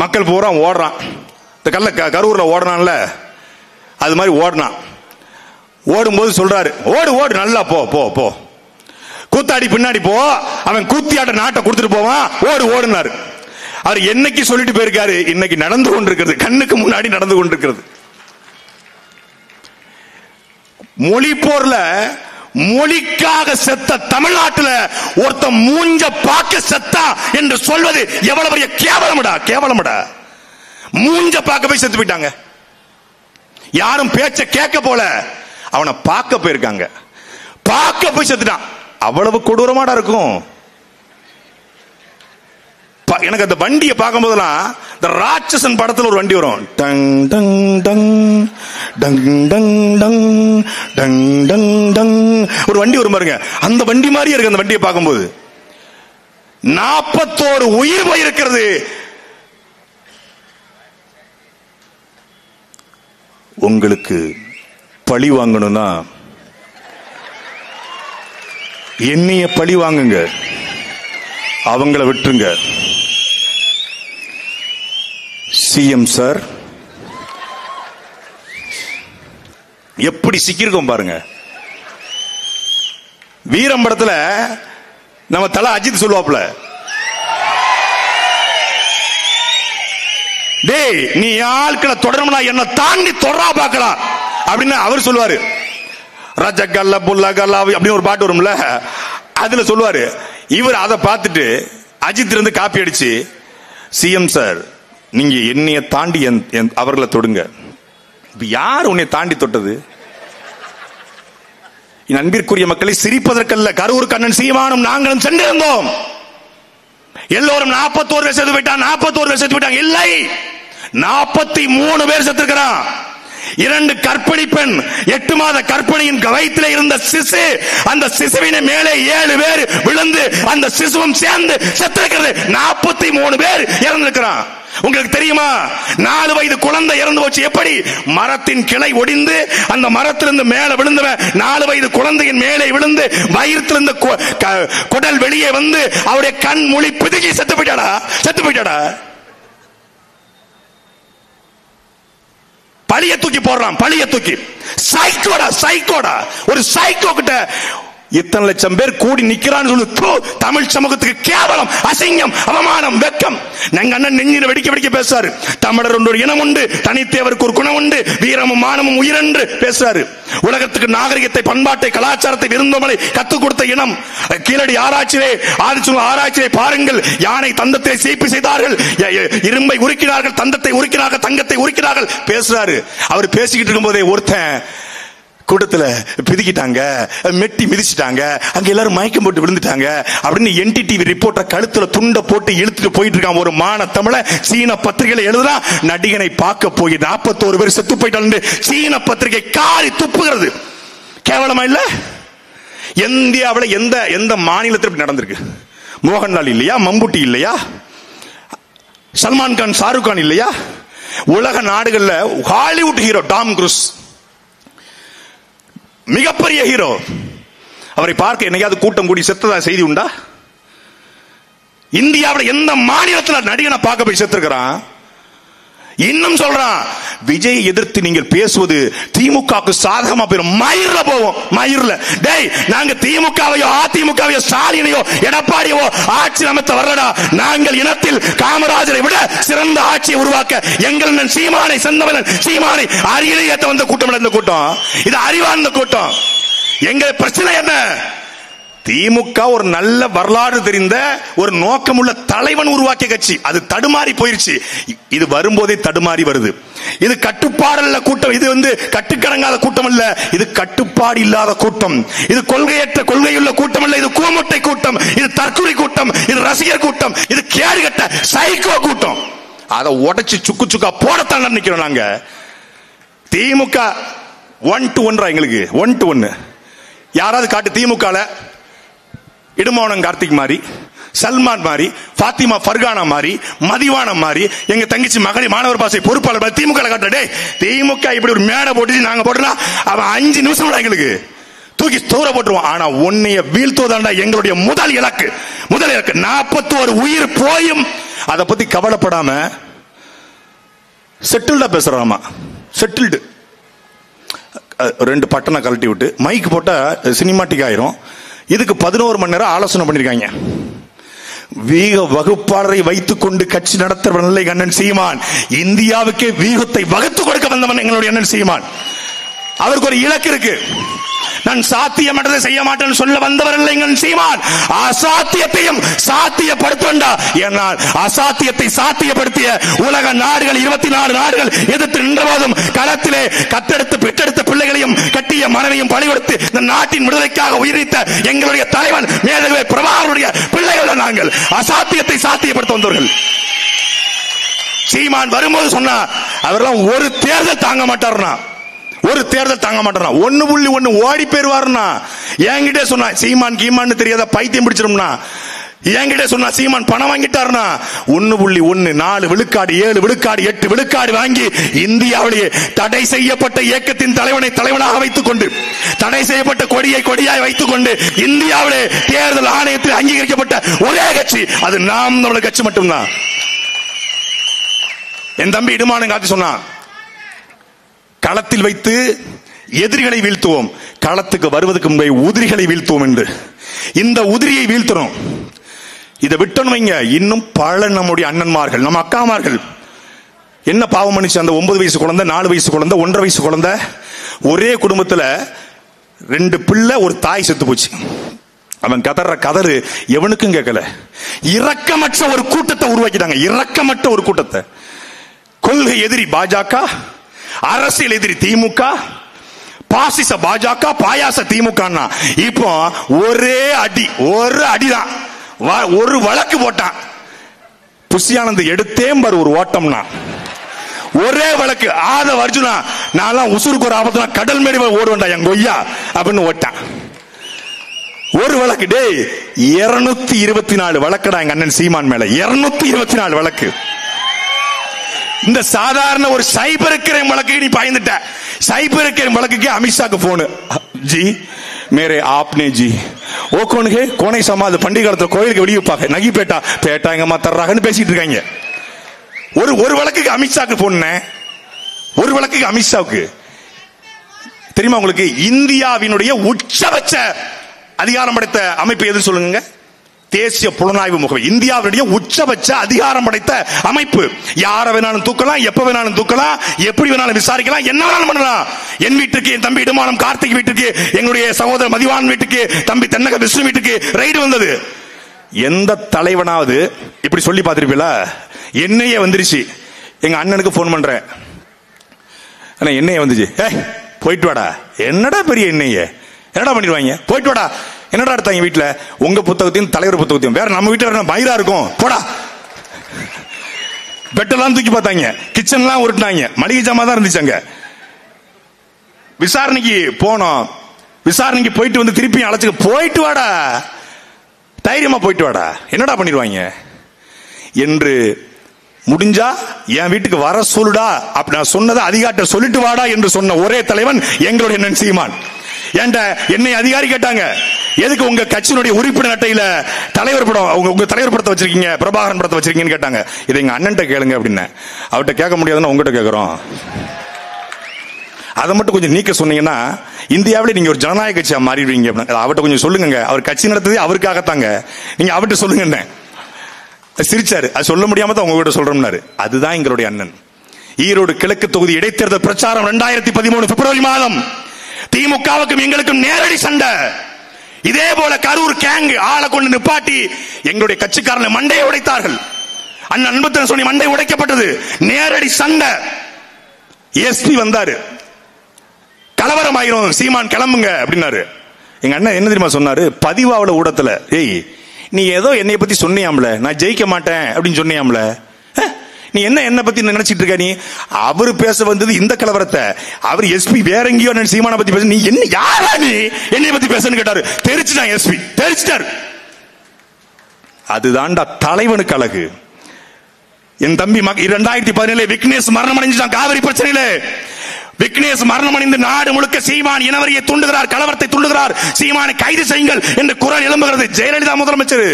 மக்கள் பூரா ஓடுறான். இந்த கரூர்ல ஓடுறான்ல, அது மாதிரி ஓடுனான். ஓடும்போது சொல்றாரு, ஓடு ஓடு நல்லா போ போ போ, கூத்தாடி பின்னாடி போ, அவன் கூத்தியாட்ட நாட்டை கொடுத்துட்டு போவான், ஓடு ஓடுனாரு. அவர் என்னைக்கு சொல்லிட்டு போயிருக்காரு, இன்னைக்கு நடந்து கொண்டிருக்கிறது, கண்ணுக்கு முன்னாடி நடந்து கொண்டிருக்கிறது. மொழி போர்ல மொழிக்காக செத்த தமிழ்நாட்டில் ஒருத்த மூஞ்ச பார்க்க செத்தா என்று சொல்வது எவ்வளவு பெரிய கேவலமடா, கேவலமடா. மூஞ்ச பார்க்க போய் செத்து போயிட்டாங்க. யாரும் பேச்ச கேட்க போல, அவனை பார்க்க போயிருக்காங்க. பார்க்க போய் செத்துட்டான். அவ்வளவு கொடூரமாடா இருக்கும். எனக்கு அந்த வண்டியை பார்க்கும் போதெல்லாம் இந்த ராட்சசன் படத்துல ஒரு வண்டி வரும், tongue tongue tongue tongue tongue tongue tongue tongue tongue, ஒரு வண்டி வரும் பாருங்க, அந்த வண்டி மாதிரியே இருக்கு அந்த வண்டியை பார்க்கும்போது. 41 உயிர் போயிருக்கிறது. உங்களுக்கு பழி வாங்கணும்னா என்னைய பழி வாங்குங்க, அவங்கள விட்டுருங்க. சிஎம் சார் எப்படி சிக்கிருக்கோம் பாருங்க. வீரம் படத்துல நம்ம தல அஜித் சொல்லுவாப்ல, டேய் நீ ஆட்களை தொடரணும்னா என்ன தாண்டி தொடரா பார்க்கலாம் அப்படின்னு அவர் சொல்லுவாரு. ரஜகல்ல புல்லகல்ல அப்படின்னு ஒரு பாட்டு வரும்ல, அதுல சொல்லுவாரு. இவர் அதை பார்த்துட்டு அஜித் இருந்து காப்பி அடிச்சு, சிஎம் சார் நீங்க என்னைய தாண்டி அவர்களை தொடுங்க. யார் உன்னை தாண்டி தொட்டது? என் அன்பிற்குரிய மக்களை, சிரிப்பதற்கல்ல, கரூர் கண்ணன் சீமானும் நாங்களும் சென்றிருந்தோம். எல்லோரும் 41 பேர் செத்து போயிட்டான், 41 பேர் செத்து போயிட்டாங்க. இல்லை, 43 பேர் செத்துக்கிறான். 2 கர்ப்பிணி பெண், 8 மாத கர்ப்பிணியின் வயிற்றில் இருந்த சிசு, அந்த சிசுவின் மேலே 7 பேர் விழுந்து அந்த சிசுவும் சேர்ந்து செத்திருக்கிறது. 43 பேர் இறந்திருக்கிறான். உங்களுக்கு தெரியுமா, 4 வயது குழந்தை இறந்து போச்சு. எப்படி? மரத்தின் கிளை ஒடிந்து அந்த மரத்திலிருந்து மேல விழுந்தவன் 4 வயது குழந்தையின் மேலே விழுந்து வயிற்றிலிருந்து குடல் வெளியே வந்து அவருடைய கண் மொழி பிதுகி செத்து போயிட்டாடா, செத்து போயிட்டாடா. பழிய தூக்கி போடுறான், பழிய தூக்கி. சைக்கோடா, சைக்கோடா. ஒரு சைக்கோ கிட்ட இத்தனை லட்சம் பேர் கூடி நிக்கிறான்னு சொல்லு. தமிழ் சமூகத்துக்கு கேவலம், அசிங்கம், அவமானம், வெக்கம். எங்க அண்ணன் நெஞ்சில வெடிக்க வெடிக்க பேசுறாரு. தமிழர் ஒரு இனம் உண்டு, தனித்தேவருக்கு ஒரு குணம் உண்டு, வீரமும் மானமும் உயிரென்று பேசுறாரு. உலகத்துக்கு நாகரிகத்தை, பண்பாட்டை, கலாச்சாரத்தை, விருந்தோமலை கத்துக் கொடுத்த இனம். கீழடி ஆராய்ச்சியிலே, ஆராய்ச்சியை பாருங்கள். யானை தந்தத்தை சீப்பி செய்தார்கள், இரும்பை உருக்கினார்கள், தந்தத்தை உருக்கினார்கள், தங்கத்தை உருக்கினார்கள் பேசுறாரு. அவர் பேசிக்கிட்டு இருக்கும் போதே ஒருத்தன் கூட்டத்துல பிதிக்கிட்டாங்க, மெட்டி மிதிச்சிட்டாங்க, அங்க எல்லாரும் மயக்கம் போட்டு விழுந்துட்டாங்க அப்படின்னு NDTV ரிப்போர்ட்டர் கழுத்துல துண்ட போட்டு இழுத்துட்டு போயிட்டு இருக்கான். ஒரு மான தமிழ சீன பத்திரிகையில எழுதுறா, நடிகனை பார்க்க போய் 41 பேர் செத்து போயிட்டாங்க. சீன பத்திரிகை காரி துப்புகிறது. கேவலமா இல்ல? இந்தியாவில் எந்த மாநிலத்தில் நடந்திருக்கு? மோகன்லால் இல்லையா? மம்புட்டி இல்லையா? சல்மான் கான், ஷாருக் கான் இல்லையா? உலக நாடுகள்ல ஹாலிவுட் ஹீரோ டாம் குரூஸ் மிகப்பெரிய ஹீரோ. அவரை பார்க்க என்னையாவது கூட்டம் கூடி செத்ததா செய்தி உண்டா? இந்தியாவில் எந்த மாநிலத்தில் நடிகனை பார்க்க போய் செத்துருக்கிறான்? இன்னும் சொல்றான், விஜய் எதிர்த்து நீங்கள் பேசுவது திமுகவுக்கு சாதகமா போயிடும். மயிர்ல போவோம், மயிர்ல. டேய், நாங்க திமுகவையோ அதிமுகவையோ ஸ்டாலினையோ எடப்பாடியோ ஆட்சி அமைத்த வரலடா. நாங்கள் இனத்தில் காமராஜரை விட சிறந்த ஆட்சியை உருவாக்க எங்கள் சீமானை செந்தவன் சீமானை அரியணை ஏற்ற வந்த கூட்டம். இந்த கூட்டம் இது அறிவார்ந்த கூட்டம். எங்க பிரச்சனை என்ன? திமுக ஒரு நல்ல வரலாறு தெரிந்த ஒரு நோக்கமுள்ள தலைவன் உருவாக்கிய கட்சி. அது தடுமாறி போயிருச்சு. இது வரும்போதே தடுமாறி வருது. இது கட்டுப்பாடல்ல கூட்டம். இது கட்டுக்கடங்காத கூட்டம் அல்ல. இது கட்டுப்பாடு இல்லாத கூட்டம். இது கொள்கையற்ற, கொள்கையுள்ள கூட்டம் அல்ல. இது கூமுட்டை கூட்டம், இது தற்கொலை கூட்டம், இது ரசிகர் கூட்டம், இது கேடுகட்ட சைக்கோ கூட்டம். அதை உடைச்சு சுக்கு சுக்கா போடத்தான் நினைக்கிறோம் நாங்க. திமுக 1 to 1 எங்களுக்கு 1 to 1. யாராவது காட்டு திமுக இடுமாவனம் கார்த்திக் மாதிரி, சல்மான் மாதிரி, பாத்திமா ஃபர்கானா மாதிரி, மதிவானா மாதிரி, எங்க தங்கச்சி மகளிர் மாணவர் பாசை பொறுப்பாளர் திமுக காட்டுறே. திமுக இப்படி ஒரு மேடை போட்டு நாங்க போட்டோம்னா அவன் 5 நிமிஷம் எங்களுக்கு தூக்கி தூர போட்டுருவான். ஆனா உன்னைய வீழ்த்துவதாண்டா எங்களுடைய முதல் இலக்கு. 41 உயிர் போயும் அதை பத்தி கவலைப்படாம செட்டில்டா பேசுறாமா, செட்டில்டு. 2 பட்டனை கழட்டி விட்டு மைக் போட்டா சினிமாட்டிக் ஆயிரும். இதுக்கு 11 மணி நேரம் ஆலோசனை பண்ணிருக்காங்க. வீக வகுப்பாளரை வைத்துக் கொண்டு கட்சி நடத்துறவன் இல்லை அண்ணன் சீமான். இந்தியாவுக்கே வீகத்தை வகுத்து கொடுக்க வந்தவன் எங்களுடைய அண்ணன் சீமான். அவருக்கு ஒரு இலக்கு இருக்கு. நான் சாத்தியமற்றதை செய்ய மாட்டேன்னு சொல்ல வந்தவர் இல்லை எங்கள் சீமான். அசாத்தியத்தையும் சாத்தியப்படுத்த, என்னால் அசாத்தியத்தை சாத்தியப்படுத்திய உலக நாடுகள் 24 நாடுகள் எதிர்த்து நின்றபோதும் களத்திலே கத்தெடுத்து பெற்றெடுத்த பிள்ளைகளையும் கட்டிய மனைவியும் பழிவெடுத்து இந்த நாட்டின் விடுதலைக்காக உயிரித்த எங்களுடைய தலைவன் மேதகவே பிரபாகரனுடைய பிள்ளைகள் நாங்கள். அசாத்தியத்தை சாத்தியப்படுத்த வந்தவர்கள். சீமான் வரும்போது சொன்னா அவரெல்லாம் ஒரு தேர்தல் தாங்க மாட்டார்னா, ஒரு தேர்தல் தாங்க மாட்டார். 1.1 ஓடி போயிருவாருன்னா என்கிட்ட சொன்னா சீமான் கீமான்னு தெரியாத பைத்தியம் பிடிச்சிரும்னா. என்கிட்ட சொன்னா சீமான் பணம் வாங்கிட்டாருனா 1.1 4 விழுக்காடு 7 விழுக்காடு 8 விழுக்காடு வாங்கி இந்தியாவிலேயே தடை செய்யப்பட்ட இயக்கத்தின் தலைவனை தலைவனாக வைத்துக் கொண்டு, தடை செய்யப்பட்ட கொடியை கொடியாய் வைத்துக் கொண்டு இந்தியாவிலே தேர்தல் ஆணையத்தில் அங்கீகரிக்கப்பட்ட ஒரே கட்சி அது நாம் தமிழர் கட்சி மட்டும்தான். என் தம்பி இடுமானம் காட்டி சொன்னான், களத்தில் வைத்து எதிரிகளை வீழ்த்துவோம், களத்துக்கு வருவதற்கு முன்பே உதிரிகளை வீழ்த்துவோம் என்று. இந்த உதிரியை வீழ்த்தணும். இதை விட்டணும் வைங்க, இன்னும் பல நம்முடைய அண்ணன்மார்கள் நம்ம அக்காமார்கள் என்ன பாவம் பண்ணிச்சு. அந்த 9 வயசு குழந்தை, 4 வயசு குழந்தை, 1.5 வயசு குழந்தை, ஒரே குடும்பத்துல 2 பிள்ளை, ஒரு தாய் செத்து போச்சு. அவன் கதற கதறு எவனுக்கும் கேட்கல. இரக்கமற்ற ஒரு கூட்டத்தை உருவாக்கிட்டாங்க. இரக்கமற்ற ஒரு கூட்டத்தை. கொள்கை எதிரி பாஜக, அரசியல் எதிரி திமுக, பாசிச பாஜக, பாயாச திமுக. இப்போ ஒரே அடி, ஒரு அடிதான், ஒரு வழக்கு போட்டான். புஷியானந்த் எடுத்தேன் பாரு ஒரு ஓட்டம்னா, ஒரே வழக்கு. ஆதவ அர்ஜுனா நான் உசுருக்கு ஒரு ஆபத்துனா கடல் மேடி ஓடுவேண்டா எங்க கொய்யா அப்படின்னு ஓட்டான். ஒரு வழக்கு. டே 224 வழக்குடா எங்க அண்ணன் சீமான் மேல. 224 வழக்கு. இந்த சாதாரண ஒரு சைபர் கிரைம் வழக்கு நீ பாய்ந்துட்ட. சைபர் கிரைம் வழக்குக்கு அமித்ஷாக்கு போன், ஜி மேரே ஆப்னே ஜி ஓ கோனுகே கோனை சமாது பண்டிகை காலத்துல கோயிலுக்கு வெளியே வைப்பாங்க, நகி பேட்டா பேட்டா எங்கம்மா தர்றாங்கன்னு பேசிட்டு இருக்காங்க. ஒரு வழக்குக்கு அமித்ஷாக்கு போன, ஒரு வழக்குக்கு அமித்ஷாவுக்கு. தெரியுமா உங்களுக்கு, இந்தியாவினுடைய உச்சபட்ச அதிகாரம் படைத்த அமைப்பு எது சொல்லுங்க? தேசிய புலனாய்வு முகமை. இந்தியாவுடைய உச்சபட்ச அதிகாரம் படைத்த அமைப்பு. யாரை வேணாலும் தூக்கலாம், எப்ப வேணாலும் தூக்கலாம், எப்படி வேணாலும் விசாரிக்கலாம், என்ன வேணாலும் பண்ணலாம். என் வீட்டுக்கு, என் தம்பி இடுமானம் கார்த்திக் வீட்டுக்கு, எங்களுடைய சகோதரர் மதிவான் வீட்டுக்கு, தம்பி தென்னக விஷ்ணு வீட்டுக்கு ரைடு வந்தது. எந்த தலைவனாவது இப்படி சொல்லி பார்த்திருப்பீங்களா? என்னையே வந்துருச்சு, எங்க அண்ணனுக்கு போன் பண்றேன், என்னையே வந்துச்சு, போயிட்டு வாடா. என்னடா பெரிய என்னையே, என்னடா பண்ணிடுவாங்க, போயிட்டு வாடா. என்னடா எடுத்தாங்க வீட்டுல? உங்க புத்தகத்தையும் தலைவர் புத்தகத்தையும். வேற நம்ம வீட்டுல மயிரா இருக்கும், போடா. பெட்டெல்லாம் தூக்கி பார்த்தாங்க, கிச்சன்லாம் உருட்டினாங்க, மளிகை ஜாமா தான் இருந்துச்சாங்க. விசாரணைக்கு போனோம். விசாரணைக்கு போயிட்டு வந்து திருப்பி அழைச்சு, போயிட்டு வாடா, தைரியமா போயிட்டு வாடா, என்னடா பண்ணிடுவாங்க என்று. முடிஞ்சா என் வீட்டுக்கு வர சொல்லுடா, அப்படி நான் சொன்னதை அதிகாரிட்ட சொல்லிட்டு வாடா என்று சொன்ன ஒரே தலைவன் எங்களுடைய அண்ணன் சீமான். என்னை அதிகாரி கேட்டாங்க, எதுக்கு உங்க கட்சியினுடைய உறுப்பினர் அட்டையில தலைவர் படம், உங்க தலைவர் படத்தை வச்சிருக்கீங்க, பிரபாகரன் படத்தை வச்சிருக்கீங்கன்னு கேட்டாங்க. இதை எங்க அண்ணன்ட்ட கேளுங்க அப்படின்னு. அவர்கிட்ட கேட்க முடியாதுன்னு உங்ககிட்ட கேட்கிறோம். அதை மட்டும் கொஞ்சம் நீக்க சொன்னீங்கன்னா இந்தியாவிலே நீங்க ஒரு ஜனநாயக கட்சியா மாறிடுவீங்க. அவர்கிட்ட கொஞ்சம் சொல்லுங்க, அவர் கட்சி நடத்தது அவருக்காகத்தாங்க, நீங்க அவர்கிட்ட சொல்லுங்க. சிரிச்சாரு. அது சொல்ல முடியாம தான் உங்ககிட்ட சொல்றோம்னாரு. அதுதான் எங்களுடைய அண்ணன். ஈரோடு கிழக்கு தொகுதி இடைத்தேர்தல் பிரச்சாரம் 2013 பிப்ரவரி மாதம். திமுகவுக்கும் எங்களுக்கும் நேரடி சண்டை. இதே போல கரூர் கேங் ஆளை கொண்டு நிப்பாட்டி எங்களுடைய கட்சிக்காரனை மண்டையை உடைத்தார்கள். அண்ணன் அன்புத்தன் சொல்லி மண்டை உடைக்கப்பட்டது. நேரடி சண்டை. எஸ்பி வந்தாரு, கலவரம் ஆயிரும், சீமான் கிளம்புங்க அப்படின்னாரு. எங்க அண்ணன் என்ன தெரியுமா சொன்னாரு? பதிவாவல ஊடகத்துல, ஏய் நீ ஏதோ என்னை பத்தி சொன்னியாம்ல, நான் ஜெயிக்க மாட்டேன் அப்படின்னு சொன்னியாம்ல, நீ என்ன பத்தி நினைச்சிட்டு இருக்க? நீ அவரு பேச வந்தது இந்த கலவரத்தை, அவர் எஸ்பி வேற எங்கேயோ சீமான பத்தி பேச, நீ என்ன யாரா நீ என்னை பத்தி பேசன்னு கேட்டாரு. தெரிச்சுட்டான் எஸ்பி, தெரிச்சுட்டாரு. அதுதான்டா தலைவனுக்கு அழகு. என் தம்பி 2017 விக்னேஷ் மரணம் அடைஞ்சான் காவிரி பிரச்சனையில. விக்னேஷ் மரணம் அடைந்து நாடு முழுக்க சீமான் இனவரியை தூண்டுகிறார், கலவரத்தை தூண்டுகிறார், சீமானை கைது செய்யுங்கள் என்று குரல் எழும்புகிறது. ஜெயலலிதா முதலமைச்சர்.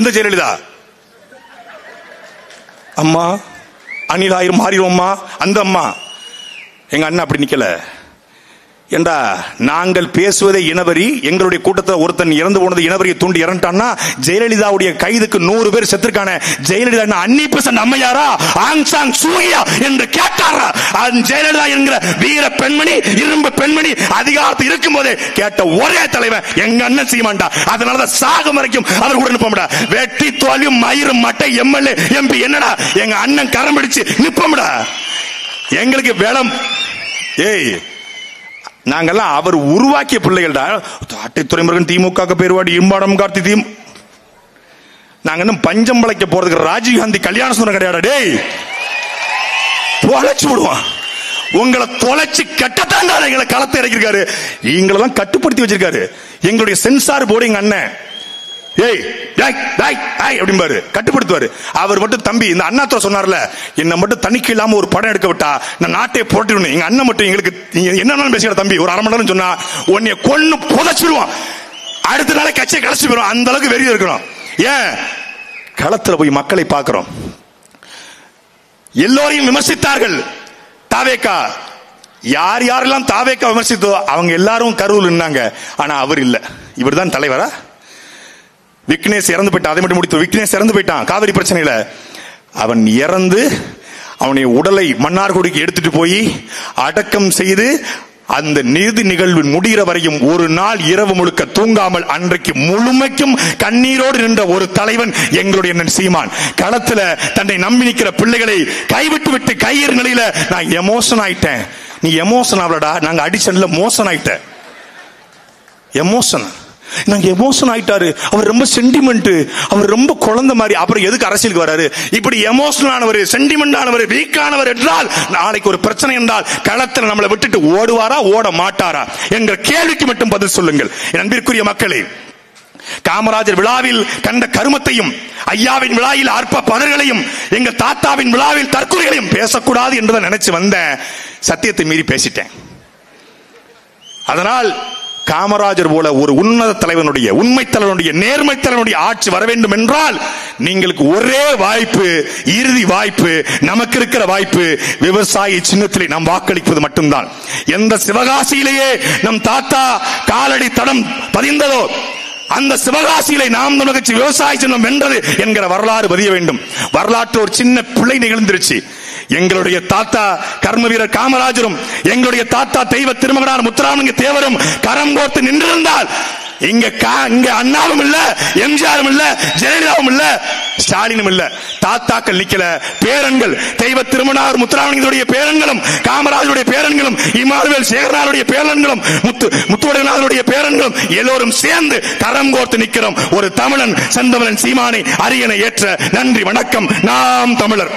எந்த ஜெயலலிதா? அம்மா அணிலாயிரம் மாறிடுவோம்மா. அந்த அம்மா எங்க அண்ணன் அப்படி நிக்கல. ஏண்டா நாங்கள் பேசுவதை இனவரி, எங்களுடைய கூட்டத்தில் ஒருத்தன் இறந்து போனது இனவரியை தூண்டி இறந்துட்டான்னா ஜெயலலிதாவுடைய கைதுக்கு 100 பேர் செத்துருக்கான. ஜெயலலிதா அன்னிபெசன்ட் அம்மையாரா, ஆங் சாங் சூகியா என்று கேட்டாரா? ஜெயலலிதா என்கிற வீர பெண்மணி, இரும்பு பெண்மணி அதிகாரத்தில் இருக்கும் போதே கேட்ட ஒரே தலைவன் எங்க அண்ணன் சீமான்டா. அதனாலதான் சாகும் வரைக்கும் அவர் கூட நிப்போம்டா. வெட்டி தோல்வியும் மயிறு மட்டை எம்எல்ஏ எம்பி என்னடா எங்க அண்ணன் கரம் பிடிச்சு நிப்போம்டா. எங்களுக்கு வேலம். ஏய், நாங்கெல்லாம் அவர் உருவாக்கிய பிள்ளைகள்டா. தாட்டை துறைமுருகன் திமுக பேருவாடி இம்பாடம் கார்த்தி தீம். நாங்க இன்னும் பஞ்சம் பழைக்க போறதுக்கு ராஜீவ்காந்தி கல்யாண சுந்தரம் கிடையாது. டேய், தொலைச்சு விடுவான். உங்களை தொலைச்சு கட்டத்தான் எங்களை களத்தை இறக்கிருக்காரு. எங்களெல்லாம் கட்டுப்படுத்தி வச்சிருக்காரு. எங்களுடைய சென்சார் போர்டு எங்க அண்ணன் அப்படிம்பாரு, கட்டுப்படுத்துவாரு. அவர் மட்டும் தம்பி இந்த அண்ணாத்துறை சொன்னார்ல, என்ன மட்டும் தணிக்கை இல்லாம ஒரு படம் எடுக்க விட்டா நான் நாட்டை போட்டிடணும். எங்க அண்ணன் மட்டும் எங்களுக்கு என்ன பேசுகிற தம்பி ஒரு அரை மணி நேரம் சொன்னா உன்னைய கொன்னு புதைச்சிடுவான். அடுத்த நாளை கட்சியை கலைச்சு போயிடும். அந்த அளவுக்கு வெறிய இருக்கணும். ஏன் களத்துல போய் மக்களை பார்க்கிறோம். எல்லோரையும் விமர்சித்தார்கள் தாவேகா. யார் யாரெல்லாம் தாவேகா விமர்சித்தோ அவங்க எல்லாரும் கருவில் நின்னாங்க. ஆனா அவர் இல்ல. இவர் தான் தலைவரா? விக்னேஷ் இறந்து போயிட்டான். அதை மட்டும் முடித்து விக்னேஷ் இறந்து போயிட்டான் காவிரி பிரச்சனையில. அவன் இறந்து அவனுடைய உடலை மன்னார்குடிக்கு எடுத்துட்டு போய் அடக்கம் செய்து அந்த நீதி நிகழ்வு முடிகிற வரையும் ஒரு நாள் இரவு முழுக்க தூங்காமல் அன்றைக்கு முழுமைக்கும் கண்ணீரோடு நின்ற ஒரு தலைவன் எங்களுடைய சீமான். களத்துல தன்னை நம்பி நிற்கிற பிள்ளைகளை கைவிட்டு விட்டு கையேறு நிலையில நான் எமோஷன் ஆயிட்டேன். நீ எமோஷன் ஆகலடா, நாங்க அடிஷன்ல மோசன் ஆயிட்டேன். எமோஷன் நாங்க எமோஷன் ஆயிட்டாரு. அவர் ரொம்ப சென்டிமெண்ட், அவர் ரொம்ப குழந்தை மாதிரி. அப்புறம் எதுக்கு அரசியலுக்கு வராரு? இப்படி எமோஷனல் ஆனவர், சென்டிமெண்ட் ஆனவர், வீக் ஆனவர் என்றால் நாளைக்கு ஒரு பிரச்சனை என்றால் களத்தில் நம்மளை விட்டுட்டு ஓடுவாரா ஓட மாட்டாரா என்ற கேள்விக்கு மட்டும் பதில் சொல்லுங்கள். என் அன்பிற்குரிய மக்களே, காமராஜர் விழாவில் கண்ட கருமத்தையும், ஐயாவின் விழாவில் அற்ப பதர்களையும், எங்க தாத்தாவின் விழாவில் தற்கொலைகளையும் பேசக்கூடாது என்றுதான் நினைச்சு வந்த சத்தியத்தை மீறி பேசிட்டேன். அதனால் காமராஜர் போல ஒரு உன்னத தலைவனுடைய, உண்மை தலைவனுடைய, நேர்மை தலைவனுடைய ஆட்சி வர வேண்டும் என்றால் நீங்களுக்கு ஒரே வாய்ப்பு, இறுதி வாய்ப்பு, நமக்கு இருக்கிற வாய்ப்பு விவசாயி சின்னத்திலே நாம் வாக்களிப்பது மட்டும்தான். எந்த சிவகாசியிலேயே நம் தாத்தா காலடி தடம் பதிந்ததோ அந்த சிவகாசியிலே நாம் தமிழக விவசாய சின்னம் வென்றது என்கிற வரலாறு பதிய வேண்டும். வரலாற்று ஒரு சின்ன பிழை நிகழ்ந்துருச்சு. எங்களுடைய தாத்தா கர்ம வீரர் காமராஜரும் எங்களுடைய தாத்தா தெய்வ திருமகனார் முத்துராமலிங்க தேவரும் கரம் கோர்த்து நின்றிருந்தால் இங்க அண்ணாவும் இல்ல, எம்ஜிஆரும் இல்ல, ஜெயலலிதாவும் இல்ல, ஸ்டாலினும் இல்ல. தாத்தாக்கள் நிக்கல, பேரன்கள் தெய்வ திருமணார் முத்துராமலிங்கருடைய பேரன்களும், காமராஜருடைய பேரன்களும், இமானுவேல் சேகரனாருடைய பேரன்களும், முத்துவடநாதருடைய பேரன்களும் எல்லோரும் சேர்ந்து கரம் கோர்த்து நிக்கிறோம். ஒரு தமிழன் செந்தமிழன் சீமானை அரியணை ஏற்ற. நன்றி, வணக்கம். நாம் தமிழர்.